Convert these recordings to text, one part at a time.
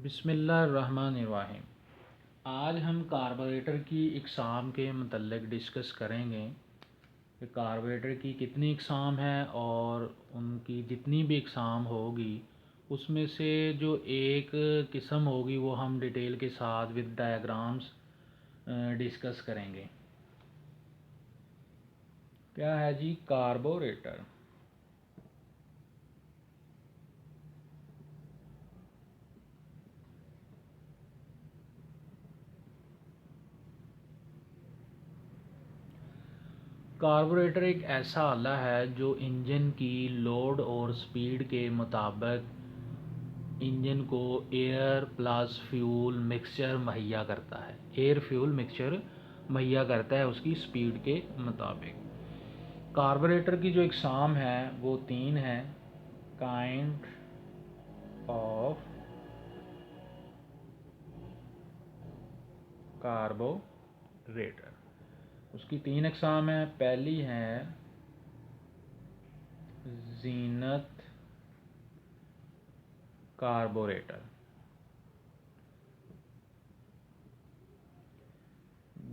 बिस्मिल्लाहिर्रहमानिर्रहीम। आज हम कार्बोरेटर की इक़साम के मतलब डिस्कस करेंगे कि कार्बोरेटर की कितनी इक़साम है और उनकी जितनी भी इक़साम होगी उसमें से जो एक किस्म होगी वो हम डिटेल के साथ विद डायग्राम्स डिस्कस करेंगे। क्या है जी कार्बोरेटर? कार्बोरेटर एक ऐसा आला है जो इंजन की लोड और स्पीड के मुताबिक इंजन को एयर प्लस फ्यूल मिक्सचर मुहैया करता है। एयर फ्यूल मिक्सचर मुहैया करता है उसकी स्पीड के मुताबिक। कार्बोरेटर की जो इकसाम है वो तीन है। काइंड ऑफ कार्बोरेटर, उसकी तीन इकसाम है। पहली है जीनत कार्बोरेटर,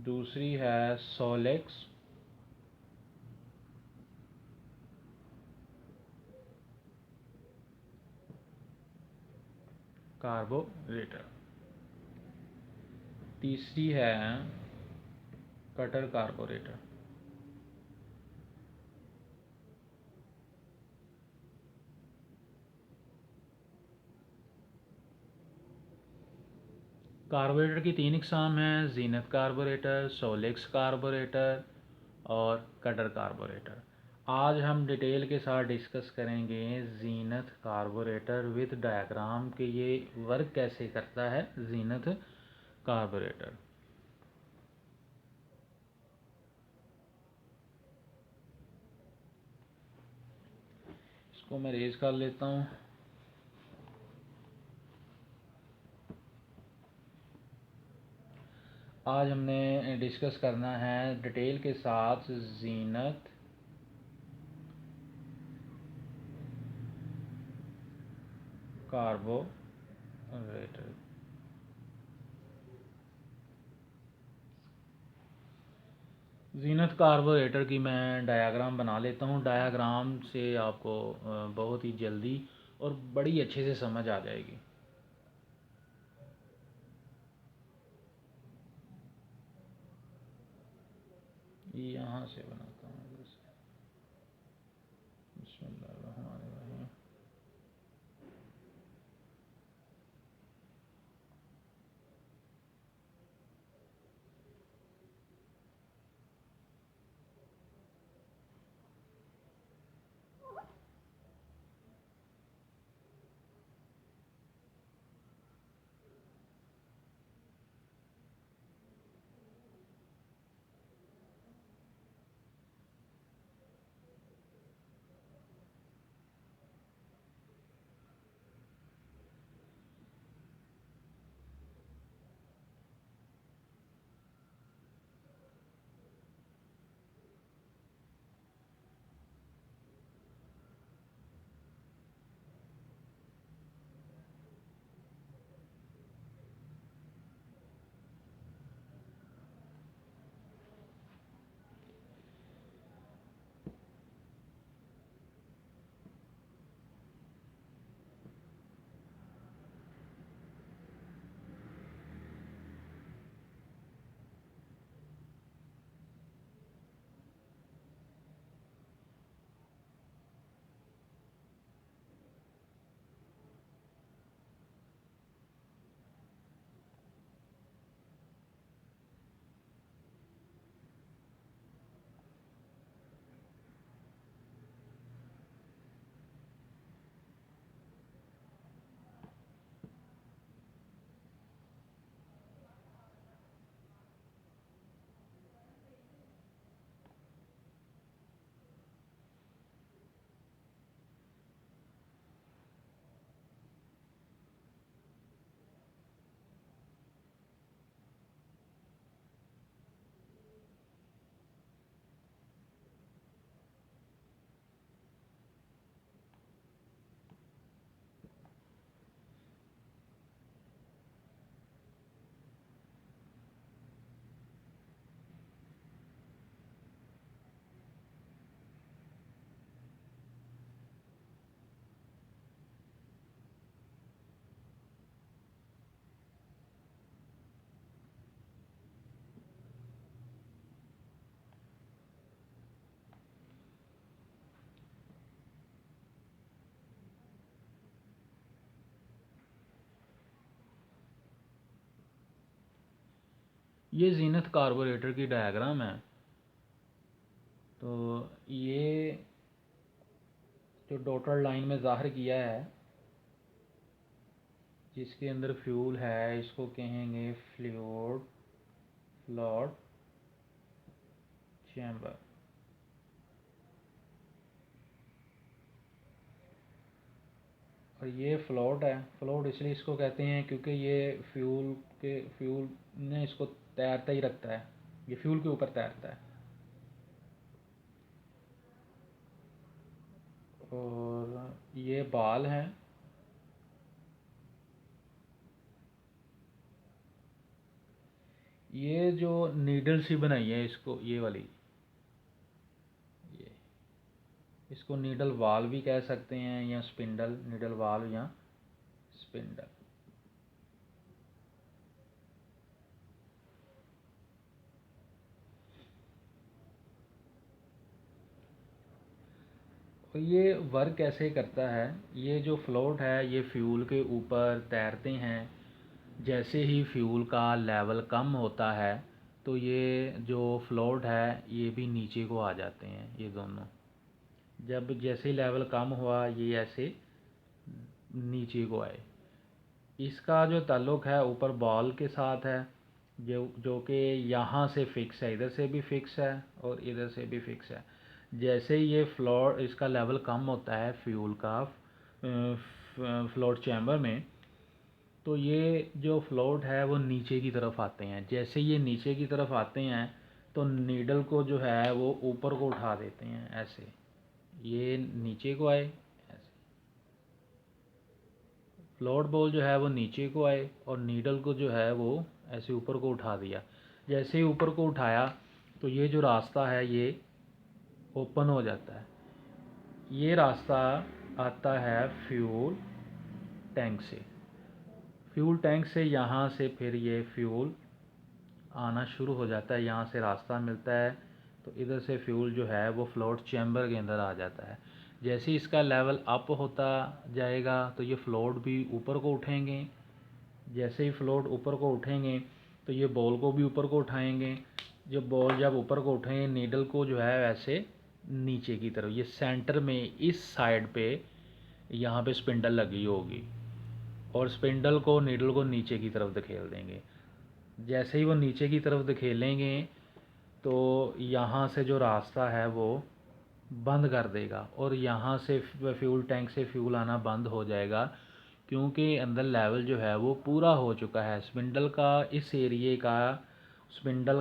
दूसरी है सोलेक्स कार्बोरेटर, तीसरी है कटर कार्बोरेटर। कार्बोरेटर की तीन इकसाम हैं, जीनत कार्बोरेटर, सोलेक्स कार्बोरेटर और कटर कार्बोरेटर। आज हम डिटेल के साथ डिस्कस करेंगे जीनत कार्बोरेटर विद डायग्राम कि ये वर्क कैसे करता है जीनत कार्बोरेटर। इसको मैं रेज कर लेता हूँ। आज हमने डिस्कस करना है डिटेल के साथ जीनत कार्बोरेटर। जीनत कार्बोरेटर की मैं डायग्राम बना लेता हूँ। डायग्राम से आपको बहुत ही जल्दी और बड़ी अच्छे से समझ आ जाएगी। यहाँ से बनाता हूँ जैसे। बिस्मिल्लाहिर्रहमानिर्रहीम। ये जीनत कार्बोरेटर की डायग्राम है। तो ये जो डॉटेड लाइन में ज़ाहिर किया है, जिसके अंदर फ्यूल है, इसको कहेंगे फ्लोट चैम्बर। और ये फ्लोट है। फ्लोट इसलिए इसको कहते हैं क्योंकि ये फ्यूल ने इसको तैरता ही रखता है, ये फ्यूल के ऊपर तैरता है। और ये बाल हैं। ये जो नीडल सी बनाई है, इसको ये वाली, ये इसको नीडल वाल भी कह सकते हैं, या स्पिंडल, नीडल वाल या स्पिंडल। और ये वर्क कैसे करता है, ये जो फ्लोट है ये फ्यूल के ऊपर तैरते हैं। जैसे ही फ्यूल का लेवल कम होता है तो ये जो फ्लोट है ये भी नीचे को आ जाते हैं, ये दोनों। जब जैसे ही लेवल कम हुआ ये ऐसे नीचे को आए। इसका जो ताल्लुक़ है ऊपर बॉल के साथ है, जो कि यहाँ से फ़िक्स है, इधर से भी फ़िक्स है और इधर से भी फ़िक्स है। जैसे ही ये फ्लोर इसका लेवल कम होता है फ्यूल का फ्लोट चैम्बर में, तो ये जो फ्लोट है वो नीचे की तरफ आते हैं। जैसे ये नीचे की तरफ आते हैं तो नीडल को जो है वो ऊपर को उठा देते हैं, ऐसे ये नीचे को आए, ऐसे फ्लोट बॉल जो है वो नीचे को आए और नीडल को जो है वो ऐसे ऊपर को उठा दिया। जैसे ही ऊपर को उठाया तो ये जो रास्ता है ये ओपन हो जाता है। ये रास्ता आता है फ्यूल टैंक से। फ्यूल टैंक से यहाँ से फिर ये फ्यूल आना शुरू हो जाता है, यहाँ से रास्ता मिलता है। तो इधर से फ्यूल जो है वो फ्लोट चैम्बर के अंदर आ जाता है। जैसे ही इसका लेवल अप होता जाएगा तो ये फ्लोट भी ऊपर को उठेंगे। जैसे ही फ्लोट ऊपर को उठेंगे तो ये बॉल को भी ऊपर को उठाएंगे। जब ऊपर को उठेंगे नीडल को जो है वैसे नीचे की तरफ, ये सेंटर में इस साइड पे यहाँ पे स्पिंडल लगी होगी और स्पिंडल को नीडल को नीचे की तरफ धकेल देंगे। जैसे ही वो नीचे की तरफ धकेलेंगे तो यहाँ से जो रास्ता है वो बंद कर देगा और यहाँ से फ्यूल टैंक से फ्यूल आना बंद हो जाएगा, क्योंकि अंदर लेवल जो है वो पूरा हो चुका है। स्पिंडल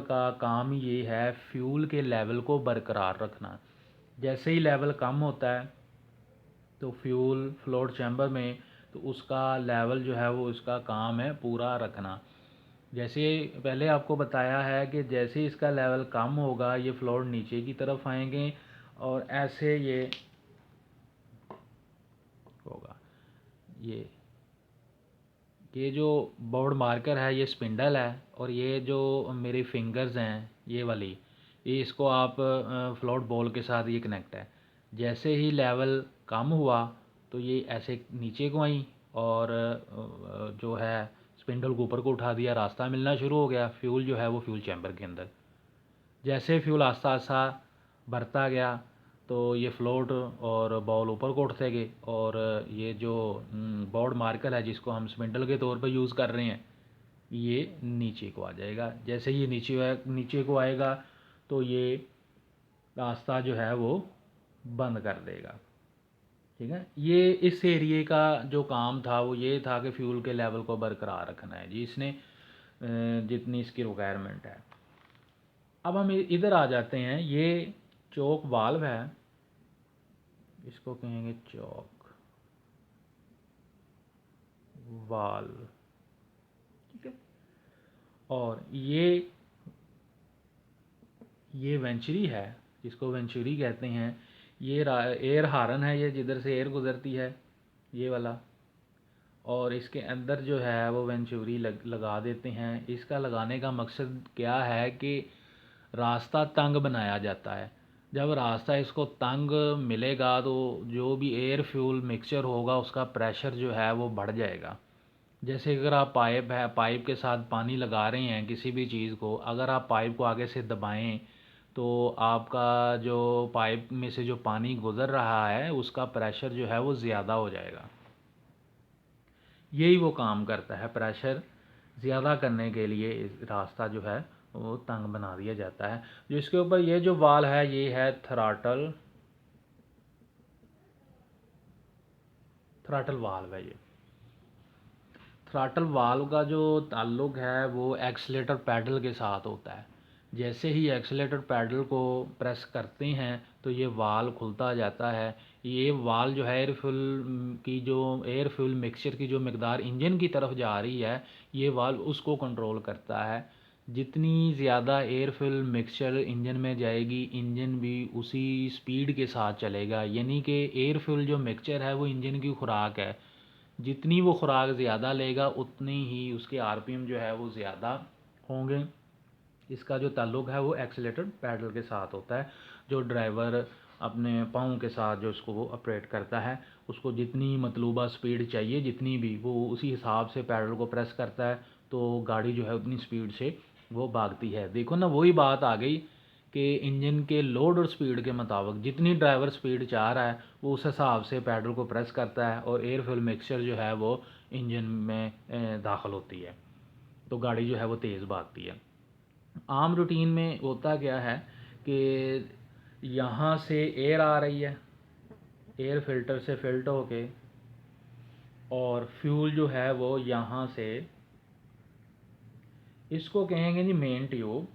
का काम ये है फ्यूल के लेवल को बरकरार रखना। जैसे ही लेवल कम होता है तो फ्यूल फ्लोट चैम्बर में, तो उसका लेवल जो है वो उसका काम है पूरा रखना। जैसे पहले आपको बताया है कि जैसे ही इसका लेवल कम होगा ये फ्लोट नीचे की तरफ आएंगे और ऐसे ये होगा। ये जो बोर्ड मार्कर है ये स्पिंडल है और ये जो मेरी फिंगर्स हैं ये वाली, ये इसको आप फ्लोट बॉल के साथ ये कनेक्ट है। जैसे ही लेवल कम हुआ तो ये ऐसे नीचे को आई और जो है स्पिंडल को ऊपर को उठा दिया, रास्ता मिलना शुरू हो गया। फ्यूल जो है वो फ्यूल चैम्बर के अंदर, जैसे फ्यूल आस्ता आस्ता भरता गया तो ये फ्लोट और बॉल ऊपर को उठते गए और ये जो बोर्ड मार्कर है जिसको हम स्पिंडल के तौर पर यूज़ कर रहे हैं ये नीचे को आ जाएगा। जैसे ये नीचे को आएगा तो ये रास्ता जो है वो बंद कर देगा। ठीक है, ये इस एरिए का जो काम था वो ये था कि फ्यूल के लेवल को बरकरार रखना है जी, इसने जितनी इसकी रिक्वायरमेंट है। अब हम इधर आ जाते हैं, ये चोक वाल्व है, इसको कहेंगे चोक वाल्व। ठीक है, और ये वेंचुरी है जिसको वेंचुरी कहते हैं। ये एयर हारन है, ये जिधर से एयर गुजरती है ये वाला, और इसके अंदर जो है वो वेंचुरी लगा देते हैं। इसका लगाने का मकसद क्या है कि रास्ता तंग बनाया जाता है। जब रास्ता इसको तंग मिलेगा तो जो भी एयर फ्यूल मिक्सचर होगा उसका प्रेशर जो है वो बढ़ जाएगा। जैसे अगर आप पाइप के साथ पानी लगा रहे हैं किसी भी चीज़ को, अगर आप पाइप को आगे से दबाएं तो आपका जो पाइप में से जो पानी गुज़र रहा है उसका प्रेशर जो है वो ज़्यादा हो जाएगा। यही वो काम करता है, प्रेशर ज़्यादा करने के लिए रास्ता जो है वो तंग बना दिया जाता है। जो इसके ऊपर ये जो वाल है ये है थ्रॉटल वाल्व है। ये थ्रॉटल वाल्व का जो ताल्लुक है वो एक्सीलेटर पैडल के साथ होता है। जैसे ही एक्सीलेटर पैडल को प्रेस करते हैं तो ये वाल्व खुलता जाता है। ये वाल्व जो है एयर फ्यूल मिक्सचर की जो मकदार इंजन की तरफ जा रही है, ये वाल्व उसको कंट्रोल करता है। जितनी ज़्यादा एयर फ्यूल मिक्सचर इंजन में जाएगी, इंजन भी उसी स्पीड के साथ चलेगा। यानी कि एयर फ्यूल जो मिक्सचर है वो इंजन की खुराक है। जितनी वो खुराक ज़्यादा लेगा उतनी ही उसके आरपीएम जो है वो ज़्यादा होंगे। इसका जो ताल्लुक है वो एक्सीलेटर पैडल के साथ होता है। जो ड्राइवर अपने पाँव के साथ जो इसको वो ऑपरेट करता है, उसको जितनी मतलूबा स्पीड चाहिए जितनी भी, वो उसी हिसाब से पैडल को प्रेस करता है तो गाड़ी जो है उतनी स्पीड से वो भागती है। देखो ना, वही बात आ गई कि इंजन के लोड और स्पीड के मुताबिक जितनी ड्राइवर स्पीड चाह रहा है वो उस हिसाब से पैडल को प्रेस करता है और एयर फ्यूल मिक्सचर जो है वो इंजन में दाखिल होती है तो गाड़ी जो है वो तेज़ भागती है। आम रूटीन में होता क्या है कि यहाँ से एयर आ रही है, एयर फिल्टर से फिल्टर होके, और फ्यूल जो है वो यहाँ से, इसको कहेंगे जी मेन ट्यूब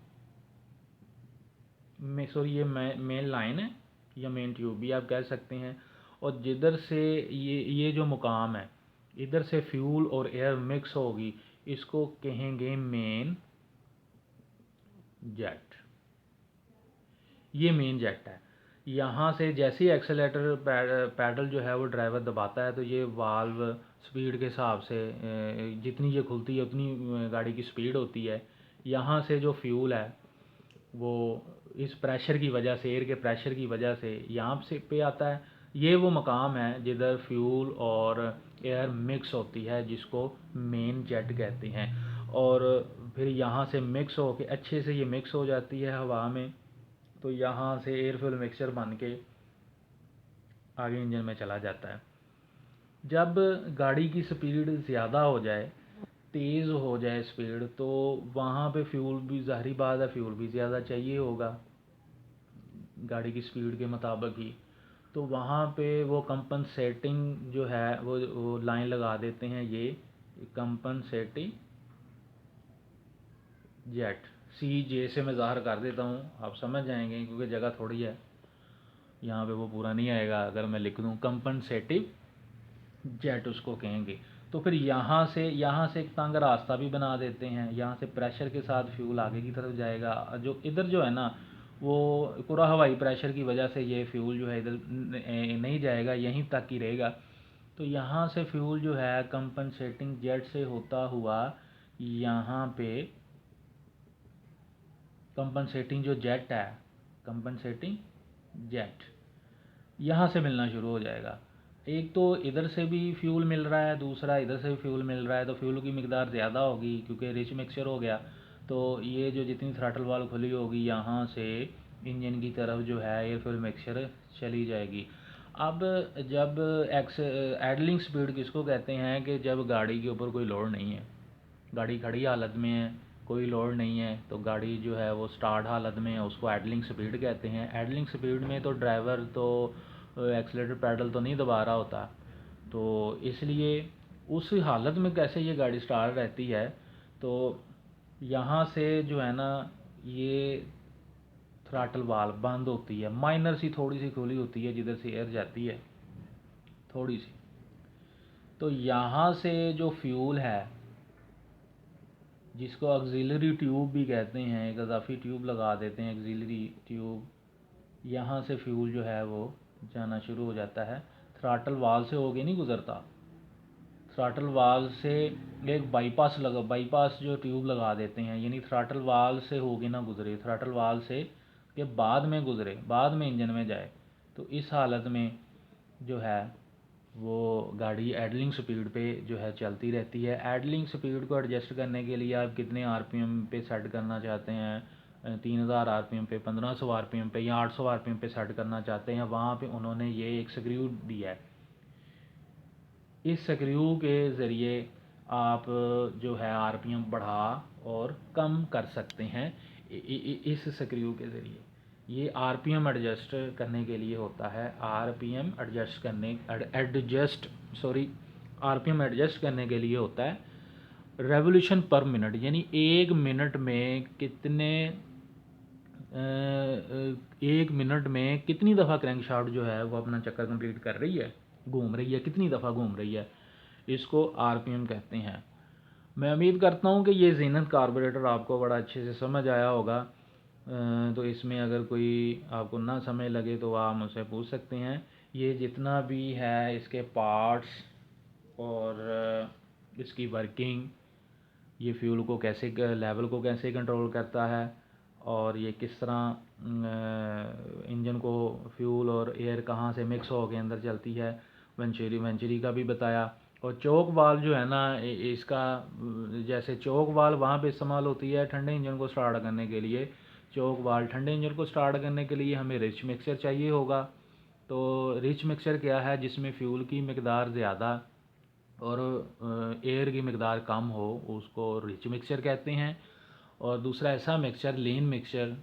में, सॉरी ये मेन लाइन है या मेन ट्यूब भी आप कह सकते हैं। और जिधर से ये जो मुकाम है, इधर से फ्यूल और एयर मिक्स होगी, इसको कहेंगे मेन जेट। ये मेन जेट है। यहाँ से जैसे ही एक्सेलेटर पैडल जो है वो ड्राइवर दबाता है तो ये वाल्व स्पीड के हिसाब से जितनी ये खुलती है उतनी गाड़ी की स्पीड होती है। यहाँ से जो फ्यूल है वो इस प्रेशर की वजह से, एयर के प्रेशर की वजह से यहाँ से पे आता है। ये वो मकाम है जिधर फ्यूल और एयर मिक्स होती है, जिसको मेन जेट कहते हैं। और फिर यहाँ से मिक्स हो के अच्छे से ये मिक्स हो जाती है हवा में, तो यहाँ से एयर फ्यूल मिक्सचर बन के आगे इंजन में चला जाता है। जब गाड़ी की स्पीड ज़्यादा हो जाए, तेज़ हो जाए स्पीड, तो वहाँ पे फ्यूल भी, ज़ाहिरी बात है, फ्यूल भी ज़्यादा चाहिए होगा गाड़ी की स्पीड के मुताबिक ही। तो वहाँ पे वो कंपनसेटिंग जो है वो लाइन लगा देते हैं, ये कंपनसेटिंग जेट। सी जे से मैं ज़ाहिर कर देता हूँ, आप समझ जाएंगे क्योंकि जगह थोड़ी है, यहाँ पे वो पूरा नहीं आएगा अगर मैं लिख दूँ कंपनसेटिव जेट उसको कहेंगे। तो फिर यहाँ से एक तंग रास्ता भी बना देते हैं, यहाँ से प्रेशर के साथ फ्यूल आगे की तरफ जाएगा। जो इधर जो है ना, वो पूरा हवाई प्रेशर की वजह से ये फ्यूल जो है इधर नहीं जाएगा, यहीं तक ही रहेगा। तो यहाँ से फ्यूल जो है कंपनसेटिंग जेट से होता हुआ यहाँ पे कंपनसेटिंग जो जेट है, कंपनसेटिंग जेट यहाँ से मिलना शुरू हो जाएगा। एक तो इधर से भी फ्यूल मिल रहा है, दूसरा इधर से भी फ्यूल मिल रहा है, तो फ्यूल की मिकदार ज़्यादा होगी क्योंकि रिच मिक्सचर हो गया। तो ये जो जितनी थ्रॉटल वाल्व खुली होगी यहाँ से इंजन की तरफ जो है एयर फ्यूल मिक्सचर चली जाएगी। अब जब एडलिंग स्पीड किसको कहते हैं कि जब गाड़ी के ऊपर कोई लोड नहीं है, गाड़ी खड़ी हालत में है, कोई लोड नहीं है, तो गाड़ी जो है वो स्टार्ट हालत में है, उसको एडलिंग स्पीड कहते हैं। एडलिंग स्पीड में तो ड्राइवर तो एक्सीलेटर पैडल तो नहीं दबा रहा होता, तो इसलिए उस हालत में कैसे ये गाड़ी स्टार्ट रहती है। तो यहाँ से जो है ना, ये थ्रॉटल वाल्व बंद होती है, माइनर सी थोड़ी सी खुली होती है जिधर से एयर जाती है थोड़ी सी। तो यहाँ से जो फ्यूल है, जिसको ऑक्सिलरी ट्यूब भी कहते हैं, एक इजाफी ट्यूब लगा देते हैं ऑक्सिलरी ट्यूब, यहाँ से फ्यूल जो है वो जाना शुरू हो जाता है। थ्रॉटल वाल्व से होके नहीं गुज़रता, थ्रॉटल वाल्व से एक बाईपास जो ट्यूब लगा देते हैं, यानी थ्रॉटल वाल्व से होके ना गुज़रे, थ्रॉटल वाल्व से के बाद में गुज़रे, बाद में इंजन में जाए। तो इस हालत में जो है वो गाड़ी एडलिंग स्पीड पे जो है चलती रहती है। एडलिंग स्पीड को एडजस्ट करने के लिए आप कितने आरपीएम पे सेट करना चाहते हैं, 3000 आरपीएम पे, 1500 आरपीएम पे या 800 आरपीएम पे सेट करना चाहते हैं, वहाँ पे उन्होंने ये एक स्क्रू दिया है। इस स्क्रू के ज़रिए आप जो है आरपीएम बढ़ा और कम कर सकते हैं इस स्क्रू के ज़रिए। ये आरपीएम एडजस्ट करने के लिए होता है। आरपीएम एडजस्ट करने आरपीएम एडजस्ट करने के लिए होता है रेवोल्यूशन पर मिनट, यानी एक मिनट में कितने 1 मिनट में कितनी दफ़ा क्रैंकशाफ्ट जो है वो अपना चक्कर कंप्लीट कर रही है, घूम रही है, कितनी दफ़ा घूम रही है, इसको आरपीएम कहते हैं। मैं उम्मीद करता हूँ कि ये ज़ीनत कार्बोरेटर आपको बड़ा अच्छे से समझ आया होगा। तो इसमें अगर कोई आपको ना समझ लगे तो आप मुझसे पूछ सकते हैं। ये जितना भी है इसके पार्ट्स और इसकी वर्किंग, ये फ्यूल को कैसे लेवल को कैसे कंट्रोल करता है और ये किस तरह इंजन को फ्यूल और एयर कहाँ से मिक्स हो के अंदर चलती है, वेंचुरी का भी बताया। और चोक वाल्व जो है ना, इसका जैसे चोक वाल्व वहाँ पे इस्तेमाल होती है ठंडे इंजन को स्टार्ट करने के लिए। चोक वाल्व ठंडे इंजन को स्टार्ट करने के लिए हमें रिच मिक्सचर चाहिए होगा। तो रिच मिक्सचर क्या है, जिसमें फ्यूल की मकदार ज़्यादा और एयर की मकदार कम हो, उसको रिच मिक्सचर कहते हैं। और दूसरा ऐसा मिक्सचर लीन मिक्सचर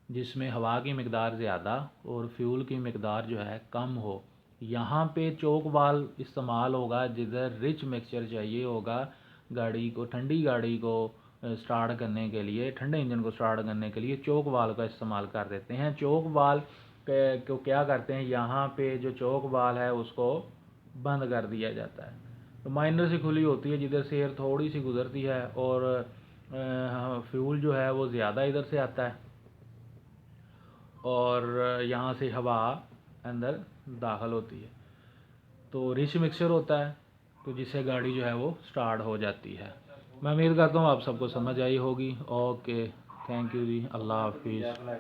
जिसमें हवा की मकदार ज़्यादा और फ्यूल की मकदार जो है कम हो। यहाँ पे चोक वाल्व इस्तेमाल होगा जिधर रिच मिक्सचर चाहिए होगा गाड़ी को, ठंडी गाड़ी को स्टार्ट करने के लिए, ठंडे इंजन को स्टार्ट करने के लिए चोक वाल्व का इस्तेमाल कर देते हैं। चोक वाल्व को क्या करते हैं, यहाँ पे जो चोक वाल्व है उसको बंद कर दिया जाता है। तो माइनर से खुली होती है जिधर से एयर थोड़ी सी गुजरती है और फ्यूल जो है वो ज़्यादा इधर से आता है और यहाँ से हवा अंदर दाखिल होती है। तो रिच मिक्सचर होता है, तो जिससे गाड़ी जो है वो स्टार्ट हो जाती है। मैं उम्मीद करता हूँ आप सबको समझ आई होगी। ओके, थैंक यू जी, अल्लाह हाफिज़।